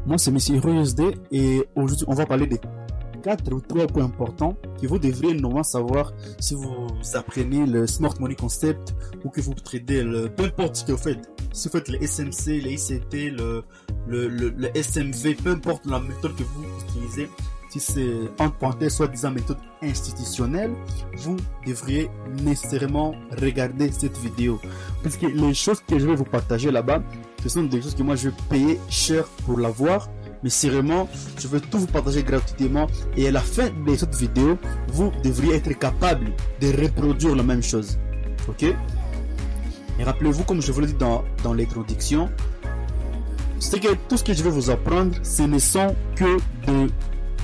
Moi c'est Monsieur HeroUSD et aujourd'hui on va parler des 4 ou 3 points importants que vous devriez normalement savoir si vous apprenez le Smart Money Concept ou que vous tradez peu importe ce que vous faites. Si vous faites le SMC, le ICT, le SMV, peu importe la méthode que vous utilisez, si c'est entre parenthèses soi-disant méthode institutionnelle, vous devriez nécessairement regarder cette vidéo. Parce que les choses que je vais vous partager là-bas, ce sont des choses que moi je vais payer cher pour la voir. Mais sérieusement, je veux tout vous partager gratuitement et à la fin de cette vidéo, vous devriez être capable de reproduire la même chose. Ok? Et rappelez-vous, comme je vous l'ai dit dans l'introduction, c'est que tout ce que je vais vous apprendre, ce ne sont que de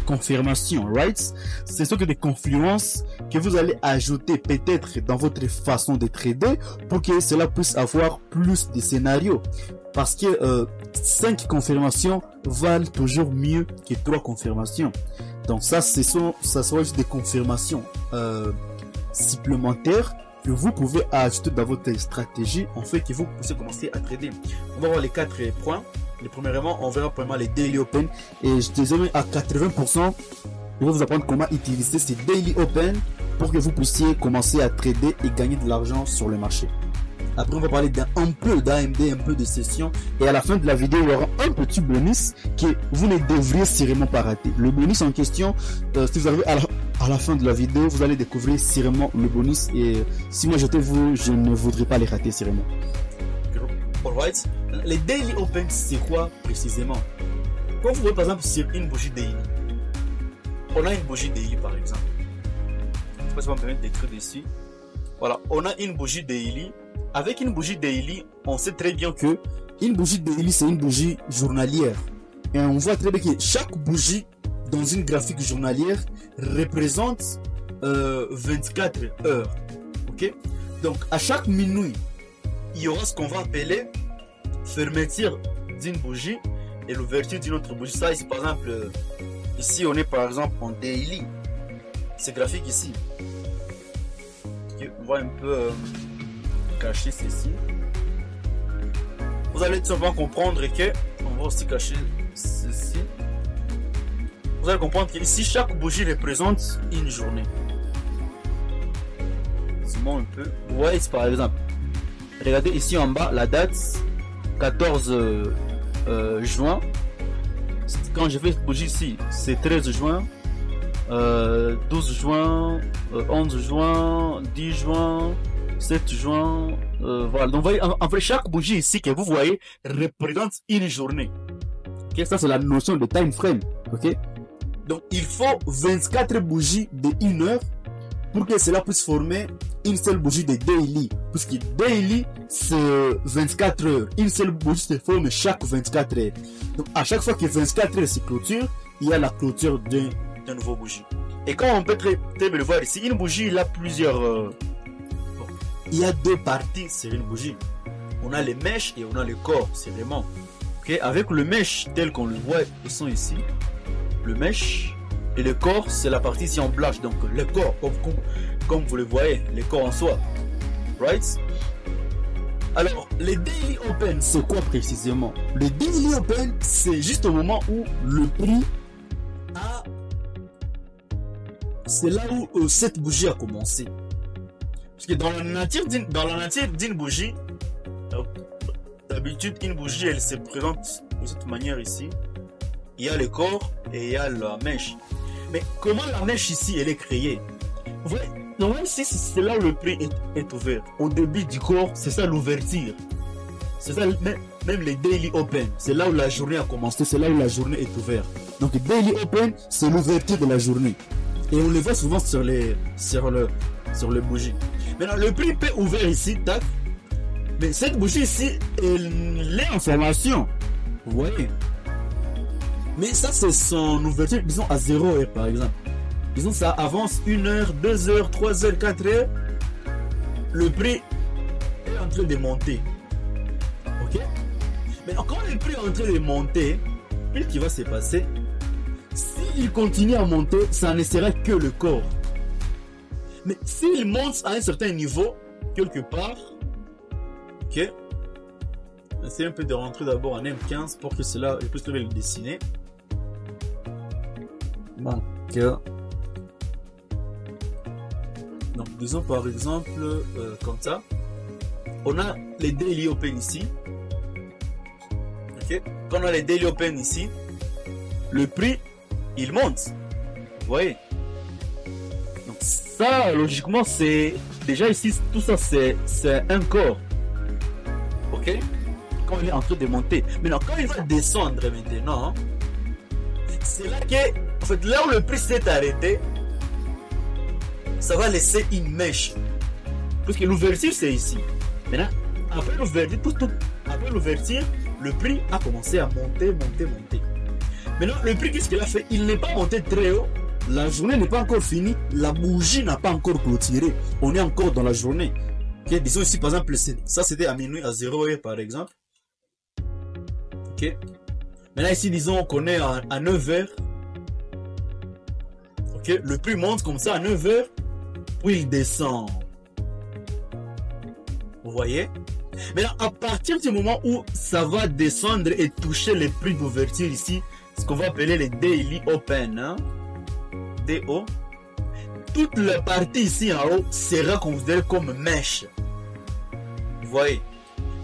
confirmations, right? Ce sont que des confluences que vous allez ajouter peut-être dans votre façon de trader pour que cela puisse avoir plus de scénarios. Parce que 5 confirmations valent toujours mieux que 3 confirmations. Donc ça sera juste des confirmations supplémentaires que vous pouvez ajouter dans votre stratégie en fait que vous puissiez commencer à trader. On va voir les 4 points. Les premièrement, on verra premièrement les daily open et je te dis à 80%, je vais vous apprendre comment utiliser ces daily open pour que vous puissiez commencer à trader et gagner de l'argent sur le marché. Après, on va parler un peu d'AMD, un peu de session. Et à la fin de la vidéo, il y aura un petit bonus que vous ne devriez sûrement pas rater. Le bonus en question, si vous arrivez à la fin de la vidéo, vous allez découvrir sûrement le bonus. Et si moi j'étais vous, je ne voudrais pas les rater sûrement. Alright. Les daily open, c'est quoi précisément? Quand vous voyez par exemple sur une bougie daily, on a une bougie daily par exemple. Je sais pas si on va me permettre d'écrire dessus. Voilà, on a une bougie daily. Avec une bougie daily, on sait très bien que une bougie daily, c'est une bougie journalière. Et on voit très bien que chaque bougie dans une graphique journalière représente 24 heures. Ok? Donc, à chaque minuit, il y aura ce qu'on va appeler fermeture d'une bougie et l'ouverture d'une autre bougie. Ça, ici, par exemple, ici, on est par exemple en daily. C'est graphique ici. On voit un peu... cacher ceci. Vous allez tout simplement comprendre que on va aussi cacher ceci. Vous allez comprendre que ici chaque bougie représente une journée. Zoomons un peu. Vous voyez ici par exemple. Regardez ici en bas la date 14 juin. Quand je fais cette bougie ici, c'est 13 juin. 12 juin, 11 juin, 10 juin, 7 juin, voilà. Donc, vous voyez, en fait, chaque bougie ici que vous voyez représente une journée. Ok, ça c'est la notion de time frame. Ok, donc il faut 24 bougies de 1 heure pour que cela puisse former une seule bougie de daily. Puisque daily c'est 24 heures. Une seule bougie se forme chaque 24 heures. Donc à chaque fois que 24 heures se clôture, il y a la clôture d'un nouveau bougie. Et quand on peut très bien le voir ici, une bougie il a plusieurs. Il y a 2 parties sur une bougie. On a les mèches et on a le corps, c'est vraiment. Ok, avec le mèche tel qu'on le voit, ils sont ici. Le mèche et le corps, c'est la partie ici en blanche. Donc le corps, comme vous le voyez, le corps en soi. Right? Alors, les daily open, c'est quoi précisément? Le daily open, c'est juste au moment où le prix a... C'est là où cette bougie a commencé. Parce que dans la nature d'une bougie, d'habitude, une bougie, elle se présente de cette manière ici. Il y a le corps et il y a la mèche. Mais comment la mèche ici, elle est créée? Vous voyez, normalement ici, c'est là où le prix est ouvert. Au début du corps, c'est ça l'ouverture. C'est ça, même les daily open. C'est là où la journée a commencé, c'est là où la journée est ouverte. Donc, daily open, c'est l'ouverture de la journée. Et on le voit souvent sur les bougies. Maintenant, le prix peut ouvert ici, tac. Mais cette bougie ici, elle est en formation. Vous voyez? Mais ça, c'est son ouverture, disons, à 0 heure, par exemple. Disons, ça avance 1 heure, 2 heures, 3 heures, 4 heures. Le prix est en train de monter. Ok? Mais quand le prix est en train de monter, qu'est-ce qui va se passer? S'il continue à monter, ça ne sera que le corps. Mais s'il monte à un certain niveau, quelque part, ok, Essayez un peu de rentrer d'abord en M15 pour que cela, je puisse le dessiner. Donc, disons par exemple, comme ça. On a les daily open ici. Ok. Quand on a les daily open ici, le prix, il monte. Vous voyez. Donc ça, logiquement, c'est... Déjà ici, tout ça, c'est un corps. Ok. Quand il est en train de monter. Maintenant, quand il va descendre maintenant, c'est là que... En fait, là où le prix s'est arrêté, ça va laisser une mèche. Parce que l'ouverture, c'est ici. Maintenant, après l'ouverture, le prix a commencé à monter. Maintenant, le prix, qu'est-ce qu'il a fait? Il n'est pas monté très haut. La journée n'est pas encore finie. La bougie n'a pas encore clôturé. On est encore dans la journée. Okay? Disons ici, par exemple, ça c'était à minuit, à 0h par exemple. Ok. Maintenant, ici, disons qu'on est à 9h. Ok. Le prix monte comme ça à 9h. Puis il descend. Vous voyez? Maintenant, à partir du moment où ça va descendre et toucher les prix d'ouverture ici, ce qu'on va appeler les daily open, hein? DO, toute la partie ici en haut sera considérée comme mèche. Vous voyez?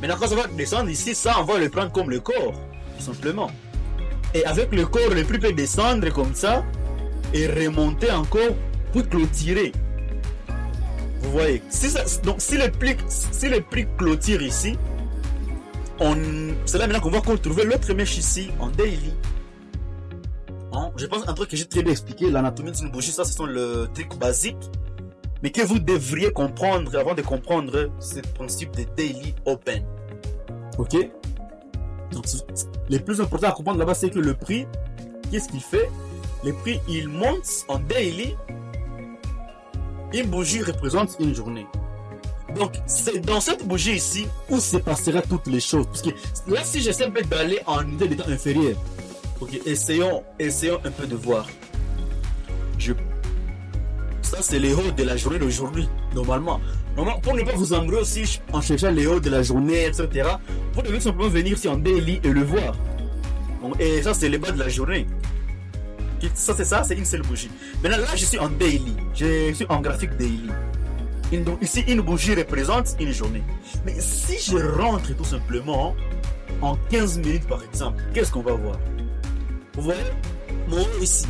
Maintenant, quand ça va descendre ici, ça, on va le prendre comme le corps, tout simplement. Et avec le corps, le prix peut descendre comme ça et remonter encore pour clôturer. Vous voyez, donc si le prix clôture ici, c'est là maintenant qu'on va retrouver l'autre mèche ici en daily. Je pense un truc que j'ai très bien expliqué, l'anatomie d'une bougie, ça c'est le truc basique, mais que vous devriez comprendre avant de comprendre ce principe de daily open. Ok? Donc le plus important à comprendre là-bas, c'est que le prix, qu'est-ce qu'il fait? Le prix, il monte en daily. Une bougie représente une journée. Donc, c'est dans cette bougie ici où se passera toutes les choses. Parce que là, si j'essaie d'aller en unité d'état inférieur, ok, essayons un peu de voir. Ça, c'est les hauts de la journée d'aujourd'hui, normalement. Pour ne pas vous embrouiller aussi en cherchant les hauts de la journée, etc., vous devez simplement venir ici en daily et le voir. Et ça, c'est les bas de la journée. Ça, c'est une seule bougie. Maintenant, là, je suis en daily. Je suis en graphique daily. Donc, ici, une bougie représente une journée. Mais si je rentre tout simplement en 15 minutes, par exemple, qu'est-ce qu'on va voir? Vous voyez mon haut ici.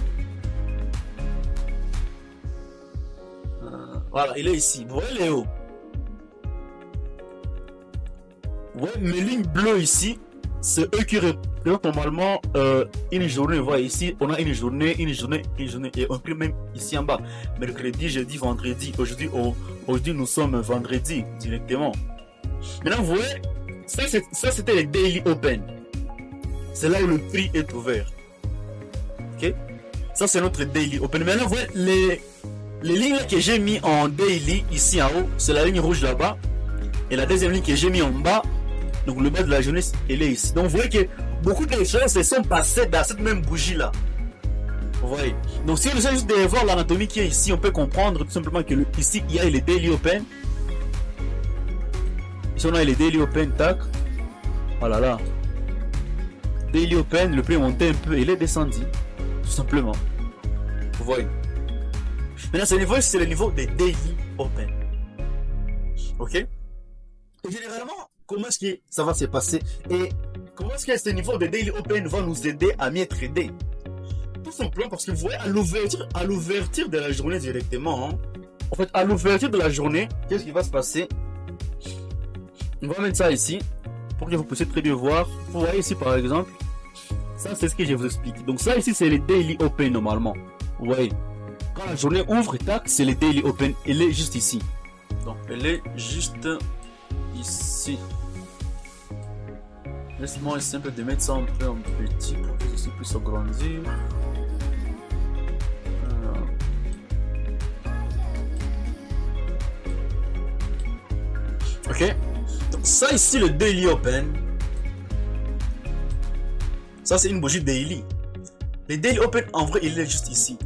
Voilà, il est ici. Vous voyez les hauts? Vous voyez mes lignes bleues ici? C'est eux qui représentent normalement une journée. Vous voyez ici, on a une journée. Et on prend même ici en bas. Mercredi, jeudi, vendredi. Aujourd'hui, nous sommes vendredi directement. Maintenant, vous voyez, ça c'était les daily open. C'est là où le prix est ouvert. Ok? Ça, c'est notre daily open. Maintenant, vous voyez, les lignes que j'ai mis en daily ici en haut, c'est la ligne rouge là-bas. Et la deuxième ligne que j'ai mis en bas, donc le bas de la journée, elle est ici. Donc vous voyez que beaucoup de choses se sont passées dans cette même bougie là. Vous voyez. Donc si on essaie juste de voir l'anatomie qui est ici, on peut comprendre tout simplement que ici il y a les daily open. Ici on a les daily open, tac. Voilà là. Daily open, le prix est monté un peu, il est descendu. Tout simplement. Vous voyez. Maintenant c'est le niveau des daily open. Ok. Et généralement, comment est-ce que ça va se passer et comment est-ce que ce niveau de daily open va nous aider à mieux trader? Tout simplement parce que vous voyez à l'ouverture de la journée directement, hein, en fait à l'ouverture de la journée, qu'est-ce qui va se passer? On va mettre ça ici pour que vous puissiez très bien voir. Vous voyez ici par exemple, ça c'est ce que je vous explique. Donc ça ici c'est les daily open normalement. Vous voyez, quand la journée ouvre, tac, c'est les daily open. Elle est juste ici. Donc elle est juste ici. Laisse-moi essayer de mettre ça un peu en petit pour que ceci puisse agrandir. Ok. Donc ça ici le daily open. Ça c'est une bougie daily. Le daily open en vrai il est juste ici.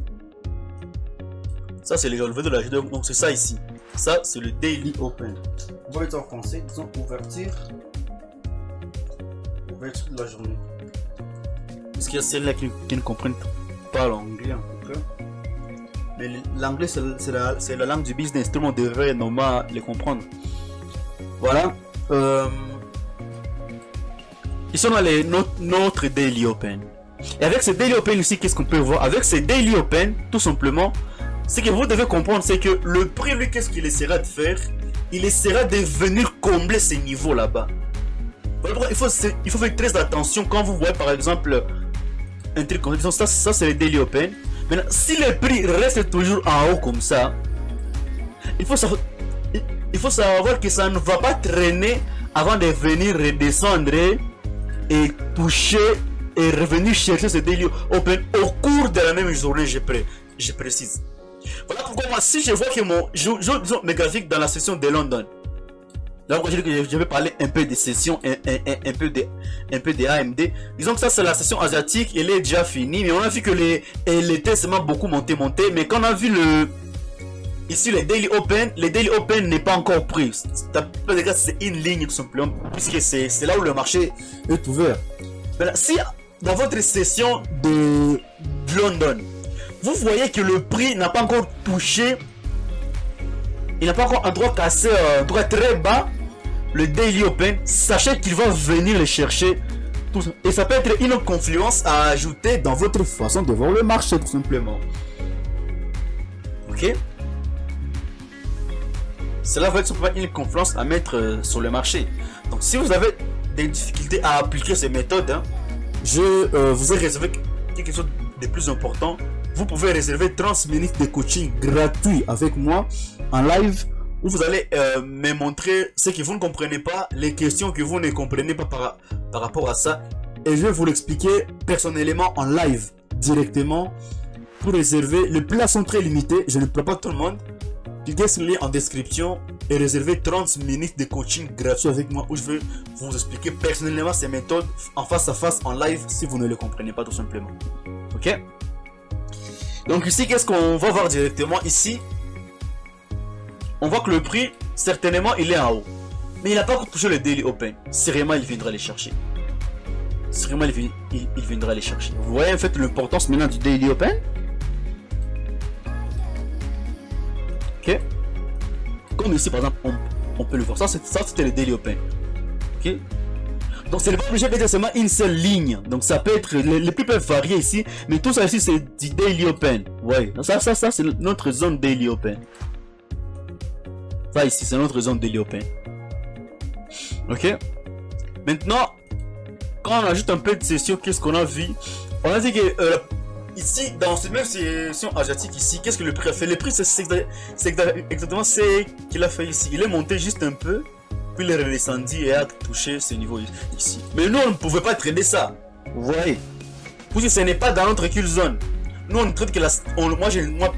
Ça c'est les relevés de la journée. Donc c'est ça ici. Ça c'est le daily open. On va mettre en français, disons ouverture couverture de la journée. Parce qu'il y a celles-là qui ne comprennent pas l'anglais en tout cas. Mais l'anglais c'est la langue du business. Tout le monde devrait normalement les comprendre. Voilà. Ici on a notre Daily Open. Et avec ce Daily Open ici, qu'est-ce qu'on peut voir? Avec ce Daily Open, tout simplement, ce que vous devez comprendre, c'est que le prix, lui, qu'est-ce qu'il essaiera de faire? Il essaiera de venir combler ces niveaux là-bas. Il faut faire très attention quand vous voyez par exemple un truc comme ça, c'est le Daily Open. Maintenant, si le prix reste toujours en haut comme ça, il faut savoir que ça ne va pas traîner avant de venir redescendre et toucher et revenir chercher ce Daily Open au cours de la même journée, je précise. Voilà pourquoi moi, si je vois que mes graphiques dans la session de London, donc je vais parler un peu des sessions, un peu de AMD. Disons que ça c'est la session asiatique, elle est déjà finie, mais on a vu que les tests m'a beaucoup monté, mais quand on a vu ici le Daily Open n'est pas encore pris. C'est une ligne tout simplement, puisque c'est là où le marché est ouvert. Maintenant, si dans votre session de London, vous voyez que le prix n'a pas encore touché, il n'a pas encore un droit cassé, un droit très bas, le Daily Open, sachez qu'il va venir le chercher. Et ça peut être une confluence à ajouter dans votre façon de voir le marché tout simplement. Ok? Cela va être simplement une confluence à mettre sur le marché. Donc si vous avez des difficultés à appliquer ces méthodes, hein, je vous ai réservé quelque chose de plus important. Vous pouvez réserver 30 minutes de coaching gratuit avec moi en live où vous allez me montrer ce que vous ne comprenez pas, les questions que vous ne comprenez pas par rapport à ça. Et je vais vous l'expliquer personnellement en live directement. Pour réserver, les places sont très limitées. Je ne peux pas tout le monde. Cliquez sur le lien en description et réservez 30 minutes de coaching gratuit avec moi où je vais vous expliquer personnellement ces méthodes en face à face, en live, si vous ne les comprenez pas tout simplement. Ok? Donc ici, qu'est-ce qu'on va voir directement ici? On voit que le prix, certainement, il est en haut. Mais il n'a pas encore touché le Daily Open. Sûrement, il viendra les chercher. Sûrement, il viendra les chercher. Vous voyez en fait l'importance maintenant du Daily Open? Ok? Comme ici, par exemple, on peut le voir. Ça, c'était le Daily Open. Ok? Donc, c'est pas obligé d'être seulement une seule ligne. Donc, ça peut être, les prix peuvent varier ici. Mais tout ça ici, c'est du Daily Open. Ouais. Ça, c'est notre zone Daily Open. Ça ici, c'est notre zone Daily Open. Ok? Maintenant, quand on ajoute un peu de session, qu'est-ce qu'on a vu? On a dit que ici, dans cette même session asiatique ici, qu'est-ce que le prix a fait? Le prix, c'est exactement ce qu'il a fait ici. Il est monté juste un peu, puis il est redescendu et a touché ce niveau ici. Mais nous, on ne pouvait pas trader ça. Vous voyez? Parce que ce n'est pas dans notre kill zone. Nous, on trade que moi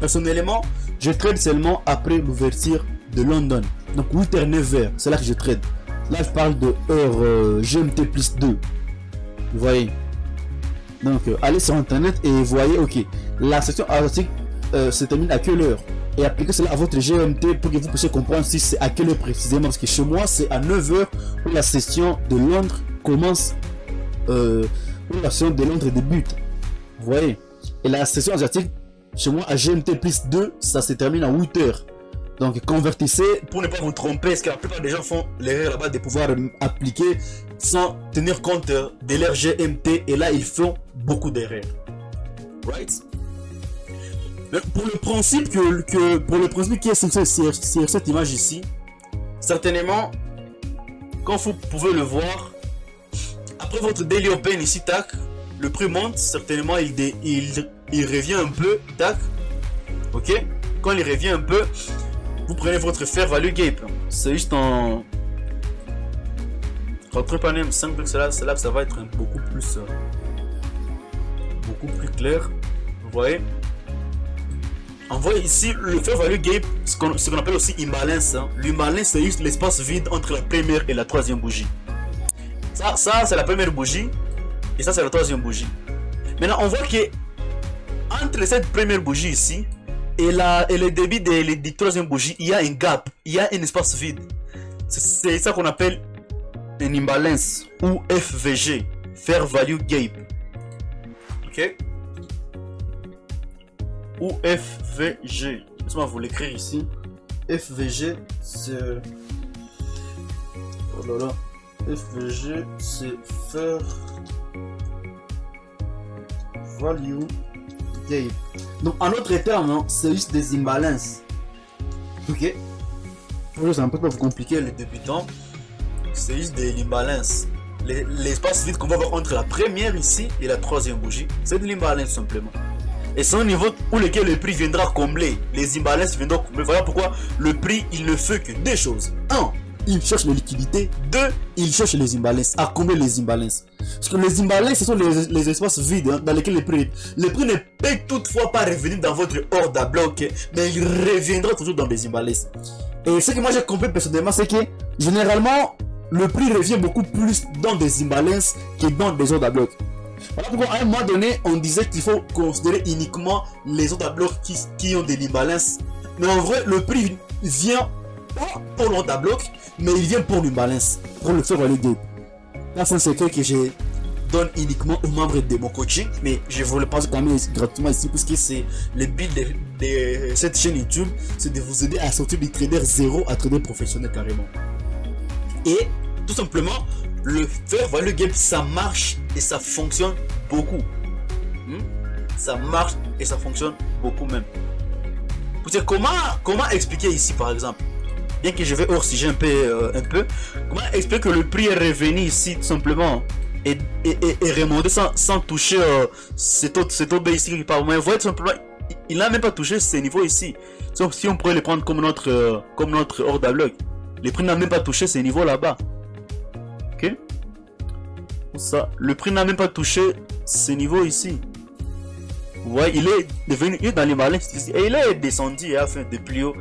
personnellement, je trade seulement après l'ouverture de London. Donc 8h, 9h, c'est là que je trade. Là, je parle de heure GMT plus 2. Vous voyez? Donc, allez sur internet et voyez, ok, la session asiatique se termine à quelle heure? Et appliquez cela à votre GMT pour que vous puissiez comprendre si c'est à quelle heure précisément. Parce que chez moi, c'est à 9h où la session de Londres commence, où la session de Londres débute. Vous voyez? Et la session asiatique, chez moi, à GMT plus 2, ça se termine à 8h. Donc, convertissez pour ne pas vous tromper, parce que la plupart des gens font l'erreur là-bas de pouvoir appliquer sans tenir compte de leur GMT. Et là, ils font beaucoup d'erreurs. Right? Mais pour le principe qui est sur cette image ici, certainement, quand vous pouvez le voir, après votre Daily Open ici, tac, le prix monte, certainement, il revient un peu, tac, ok? Quand il revient un peu, vous prenez votre fair value gap. C'est juste en rentrez pas même 5, c'est là que ça va être beaucoup plus clair. Vous voyez? On voit ici le fair value gap, ce qu'on appelle aussi imbalance. Hein. L'imbalance, c'est juste l'espace vide entre la première et la troisième bougie. Ça c'est la première bougie et ça c'est la troisième bougie. Maintenant, on voit que entre cette première bougie ici et le débit de la troisième bougie, il y a un gap, il y a un espace vide. C'est ça qu'on appelle une imbalance. ou FVG, Fair Value Gap. Ok? Ou FVG. Laissez-moi vous l'écrire ici. FVG, c'est... Oh là là. FVG, c'est Fair Value Gap. Donc, en autre terme, hein, c'est juste des imbalances. Ok? C'est un peu plus compliqué les débutants. C'est juste des imbalances. L'espace vide qu'on va voir entre la première ici et la troisième bougie, c'est de l'imbalance simplement. Et c'est un niveau où lequel le prix viendra combler. Les imbalances viendront combler. Voilà pourquoi le prix, il ne fait que deux choses. 1. Il cherche les liquidités. 2. Il cherche les imbalances. À combler les imbalances. Parce que les imbalances, ce sont les espaces vides hein, dans lesquels le prix ne peut toutefois pas revenir dans votre ordre à bloc, mais il reviendra toujours dans des imbalances. Et ce que moi j'ai compris personnellement, c'est que généralement, le prix revient beaucoup plus dans des imbalances que dans des ordres à bloc. Voilà pourquoi à un moment donné, on disait qu'il faut considérer uniquement les ordres à bloc qui ont de l'imbalance. Mais en vrai, le prix vient pas pour l'ordre à bloc, mais il vient pour l'imbalance, pour le faire value gap. Là, c'est un secret que je donne uniquement aux membres de mon coaching, mais je vous le passe quand même gratuitement ici, puisque c'est le but de cette chaîne YouTube, c'est de vous aider à sortir du trader zéro à trader professionnel carrément. Et tout simplement, le fair value gap, ça marche et ça fonctionne beaucoup. Ça marche et ça fonctionne beaucoup même. Comment expliquer ici par exemple? Bien que je vais hors sujet un peu, comment expliquer que le prix est revenu ici tout simplement et remonté sans toucher cet autre bas ici qui part. Mais vous voyez tout simplement, il n'a même pas touché ces niveaux ici. Sauf si on pourrait les prendre comme notre ordre à bloc. Le prix n'a même pas touché ces niveaux là-bas. Ok? Ça, le prix n'a même pas touché ces niveaux ici. Vous voyez, il est devenu dans les malins ici et il est descendu et a fait des plus haut.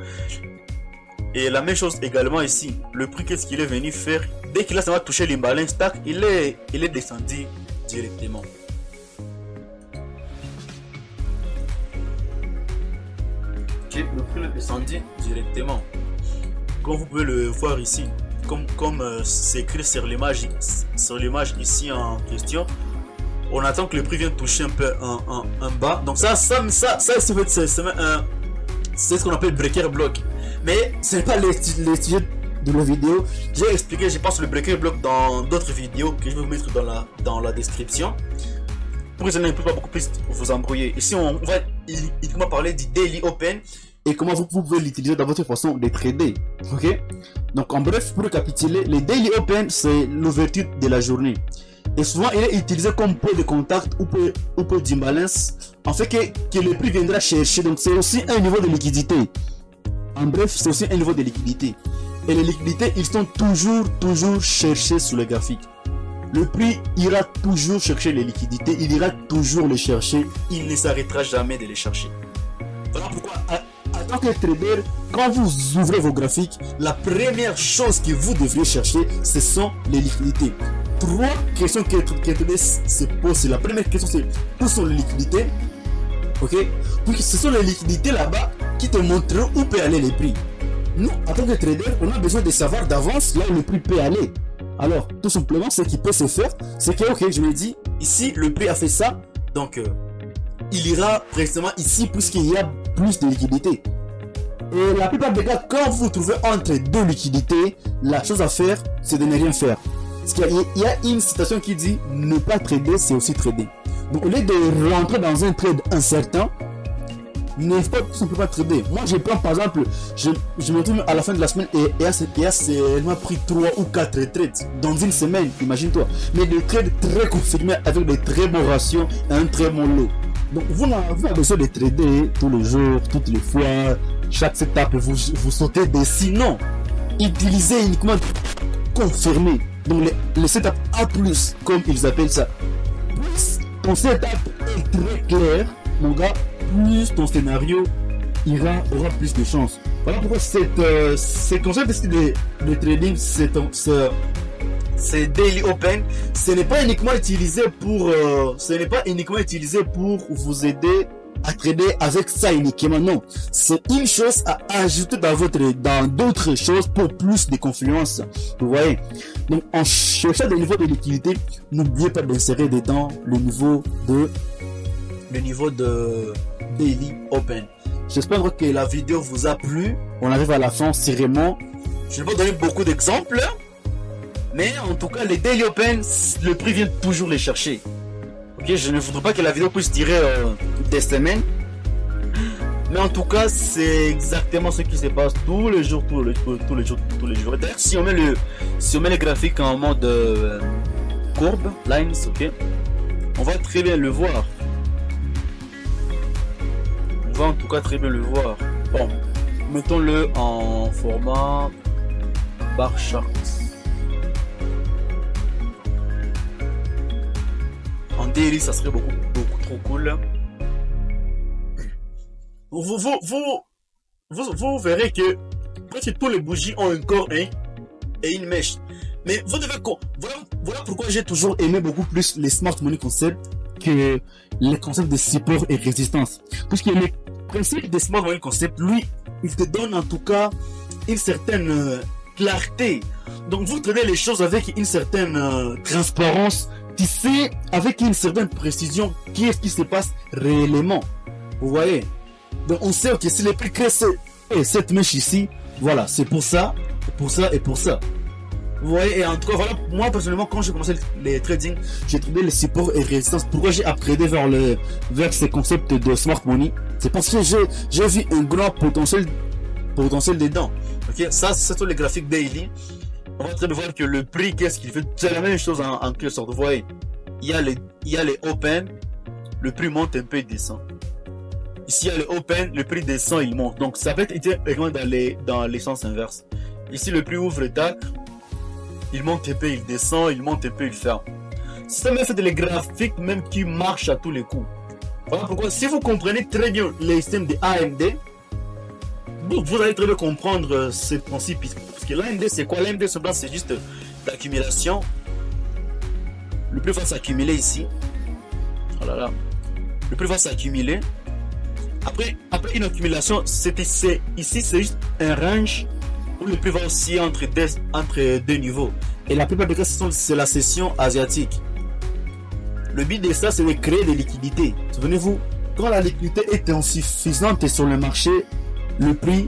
Et la même chose également ici. Le prix, qu'est-ce qu'il est venu faire? Dès qu'il a ça va toucher l'imbalance stack, il est descendu directement. Ok, le prix est descendu directement. Comme vous pouvez le voir ici, comme c'est écrit sur l'image ici en question, on attend que le prix vienne toucher un peu un bas. Donc ça c'est ce qu'on appelle breaker block. Mais ce n'est pas le sujet de la vidéo. J'ai expliqué, je pense, le breaker block dans d'autres vidéos que je vais vous mettre dans la description. Pour que je ne peux pas beaucoup plus vous embrouiller. Ici, on va uniquement parler du daily open et comment vous pouvez l'utiliser dans votre façon de trader. Ok? Donc, en bref, pour récapituler, le daily open, c'est l'ouverture de la journée. Et souvent, il est utilisé comme point de contact ou point d'imbalance. En fait, que le prix viendra chercher. Donc, c'est aussi un niveau de liquidité. En bref, c'est aussi un niveau de liquidité. Et les liquidités, ils sont toujours cherchés sur le graphique. Le prix ira toujours chercher les liquidités, il ira toujours les chercher, il ne s'arrêtera jamais de les chercher. Voilà pourquoi, en tant que trader, quand vous ouvrez vos graphiques, la première chose que vous devriez chercher, ce sont les liquidités. Trois questions que les traders se posent. La première question, c'est où sont les liquidités? Ok? Puis ce sont les liquidités là-bas qui te montreront où peut aller les prix. Nous, en tant que trader, on a besoin de savoir d'avance là où le prix peut aller. Alors, tout simplement, ce qui peut se faire, c'est que, ok, je me dis, ici, le prix a fait ça, donc il ira précisément ici puisqu'il y a plus de liquidité. Et la plupart des cas, quand vous vous trouvez entre deux liquidités, la chose à faire, c'est de ne rien faire. Parce qu'il y a une citation qui dit, ne pas trader, c'est aussi trader. Donc, au lieu de rentrer dans un trade incertain, ne faut pas tout simplement trader. Moi, je prends par exemple, je me trouve à la fin de la semaine et il m'a pris 3 ou 4 trades dans une semaine, imagine-toi. Mais des trades très confirmés avec des très bons ratios et un très bon lot. Donc, vous n'avez besoin de trader tous les jours, toutes les fois, chaque setup, vous sautez des sinon. Utilisez uniquement confirmé. Donc, le setup A+, comme ils appellent ça. Plus ton setup est très clair, mon gars, plus ton scénario aura plus de chance. Voilà pourquoi ce concept de trading, c'est daily open. Ce n'est pas uniquement utilisé pour vous aider à trader avec ça uniquement. Non, c'est une chose à ajouter dans d'autres choses pour plus de confiance. Vous voyez. Donc, en cherchant des niveaux de liquidité, n'oubliez pas d'insérer dedans le niveau de Daily Open. J'espère que la vidéo vous a plu. On arrive à la fin, sérieusement. Je ne vais pas donner beaucoup d'exemples, mais en tout cas, les Daily Open, le prix vient toujours les chercher. Ok, je ne voudrais pas que la vidéo puisse durer des semaines, mais en tout cas, c'est exactement ce qui se passe tous les jours. D'ailleurs, si on met le graphique en mode courbe, lines, ok, on va très bien le voir. On va en tout cas très bien le voir. Bon, mettons-le en format bar chart. En daily, ça serait beaucoup trop cool. Vous verrez que presque tous les bougies ont un corps et une mèche. Mais vous devez voilà pourquoi j'ai toujours aimé beaucoup plus les smart money concepts que les concepts de support et résistance. Parce que le principe des smart money concepts, lui, il te donne en tout cas une certaine clarté. Donc vous traitez les choses avec une certaine transparence. Tu sais avec une certaine précision qui est ce qui se passe réellement. Vous voyez. Donc on sait que si les prix créent cette mèche ici, voilà, c'est pour ça, pour ça et pour ça. Vous voyez, et en tout cas, voilà, moi personnellement, quand j'ai commencé les trading, j'ai trouvé les supports et résistances. Pourquoi j'ai upgradé vers ces concepts de smart money? C'est parce que j'ai vu un grand potentiel dedans. Ok, ça, c'est sur les graphiques daily. On va très bien voir que le prix, qu'est-ce qu'il fait? C'est la même chose en quelque sorte. Vous voyez, il y a les open, le prix monte un peu et descend. Ici, il y a le open, le prix descend, il monte. Donc, ça peut être également dans les sens inverses. Ici, le prix ouvre tac. Il monte un peu, il descend, il monte un peu, il ferme. C'est même fait des graphiques même qui marchent à tous les coups. Voilà pourquoi, si vous comprenez très bien les systèmes de AMD, vous allez très bien comprendre ce principe. Parce que l'AMD, c'est quoi? L'AMD, c'est juste l'accumulation. Le prix va s'accumuler ici. Oh là là. Le prix va s'accumuler. Après une accumulation, ici, c'est juste un range où le prix va aussi entre deux niveaux. Et la plupart des cas, c'est la session asiatique. Le but de ça, c'est de créer des liquidités. Souvenez-vous, quand la liquidité est insuffisante sur le marché, le prix,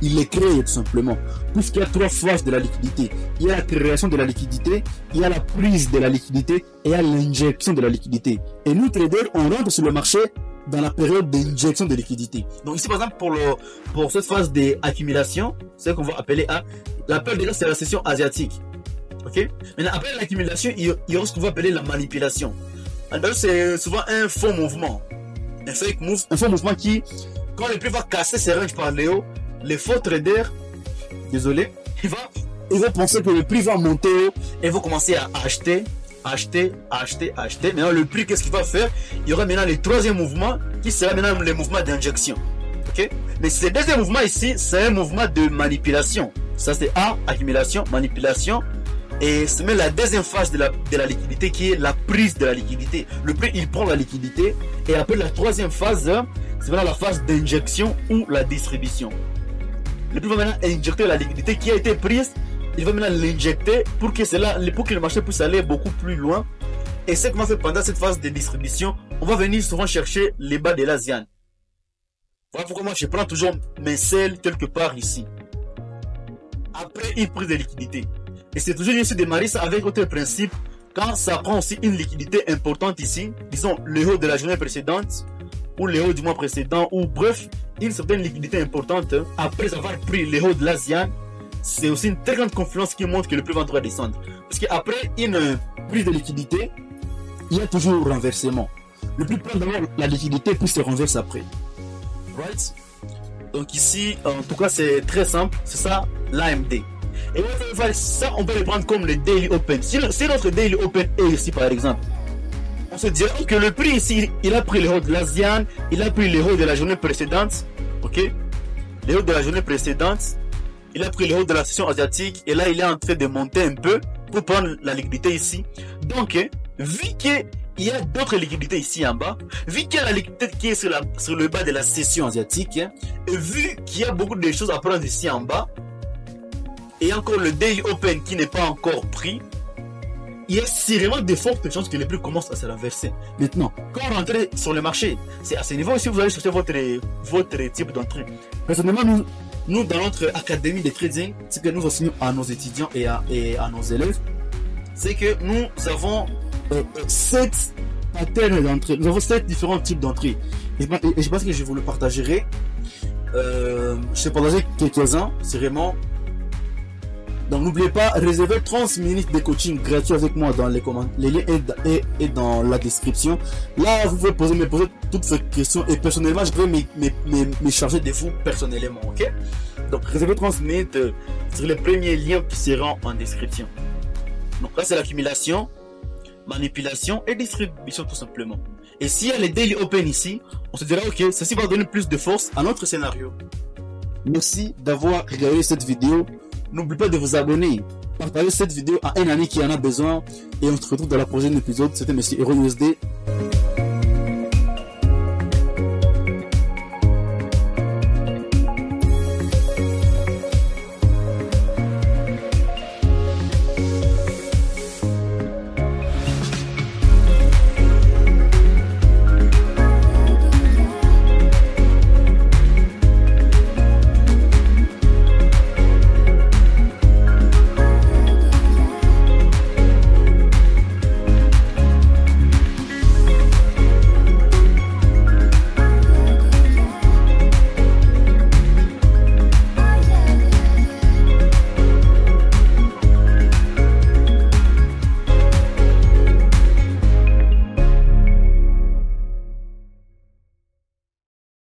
il est créé tout simplement. Puisqu'il y a trois phases de la liquidité. Il y a la création de la liquidité, il y a la prise de la liquidité et il y a l'injection de la liquidité. Et nous, traders, on rentre sur le marché dans la période d'injection de liquidité. Donc ici par exemple pour cette phase d'accumulation, c'est ce qu'on va appeler la période déjà c'est la session asiatique. Ok. Maintenant après l'accumulation, il y aura ce qu'on va appeler la manipulation. Alors c'est souvent un faux mouvement, un fake move, un faux mouvement qui, quand le prix va casser ses ranges par le haut, les faux traders, désolé, ils vont penser que le prix va monter haut et vont commencer à acheter. Maintenant, le prix, qu'est-ce qu'il va faire? Il y aura maintenant le troisième mouvement qui sera maintenant le mouvement d'injection. Ok? Mais ce deuxième mouvement ici, c'est un mouvement de manipulation. Ça, c'est accumulation, manipulation. Et c'est même la deuxième phase de la liquidité qui est la prise de la liquidité. Le prix, il prend la liquidité. Et après la troisième phase, c'est maintenant la phase d'injection ou la distribution. Le prix va maintenant injecter la liquidité qui a été prise. Il va maintenant l'injecter pour que le marché puisse aller beaucoup plus loin. Et ce qu'on va faire pendant cette phase de distribution, on va venir souvent chercher les bas de l'ASIAN. Voilà pourquoi moi je prends toujours mes selles quelque part ici. Après une prise de liquidité. Et c'est toujours ici de démarrer ça avec autre principe. Quand ça prend aussi une liquidité importante ici, disons le haut de la journée précédente, ou le haut du mois précédent, ou bref, une certaine liquidité importante, après avoir pris le haut de l'ASIAN, c'est aussi une très grande confiance qui montre que le prix va droit descendre. Parce qu'après une prise de liquidité, il y a toujours renversement. Le prix prend d'abord la liquidité puis se renverse après. Right? Donc ici, en tout cas, c'est très simple. C'est ça, l'AMD. Et ça, on peut le prendre comme le Daily Open. Si notre Daily Open est ici, par exemple, on se dirait que le prix ici, il a pris le haut de l'ASIAN, il a pris le haut de la journée précédente. Ok? Le haut de la journée précédente. Il a pris le haut de la session asiatique et là il est en train de monter un peu pour prendre la liquidité ici. Donc, vu qu'il il y a d'autres liquidités ici en bas. Vu qu'il y a la liquidité qui est sur le bas de la session asiatique, hein, et vu qu'il y a beaucoup de choses à prendre ici en bas, et encore le Daily Open qui n'est pas encore pris, il y a sûrement de fortes chances que les prix commencent à se renverser. Maintenant, quand vous rentrez sur le marché, c'est à ce niveau aussi que vous allez chercher votre type d'entrée. Personnellement, nous, dans notre académie de trading, ce que nous enseignons à nos étudiants et à nos élèves, c'est que nous avons 7 patterns d'entrée. Nous avons 7 différents types d'entrée. Et je pense que je vous le partagerai. Je vais partager quelques-uns. C'est vraiment... Donc n'oubliez pas, réservez 30 minutes de coaching gratuit avec moi dans les commentaires. Les liens est dans la description. Là, vous pouvez me poser toutes vos questions et personnellement, je vais me charger de vous personnellement, ok? Donc réservez 30 minutes sur les premiers liens qui seront en description. Donc là, c'est l'accumulation, manipulation et distribution tout simplement. Et s'il y a les Daily Open ici, on se dira, ok, ceci va donner plus de force à notre scénario. Merci d'avoir regardé cette vidéo. N'oubliez pas de vous abonner, partagez cette vidéo à un ami qui en a besoin et on se retrouve dans la prochaine épisode. C'était Monsieur Hero USD.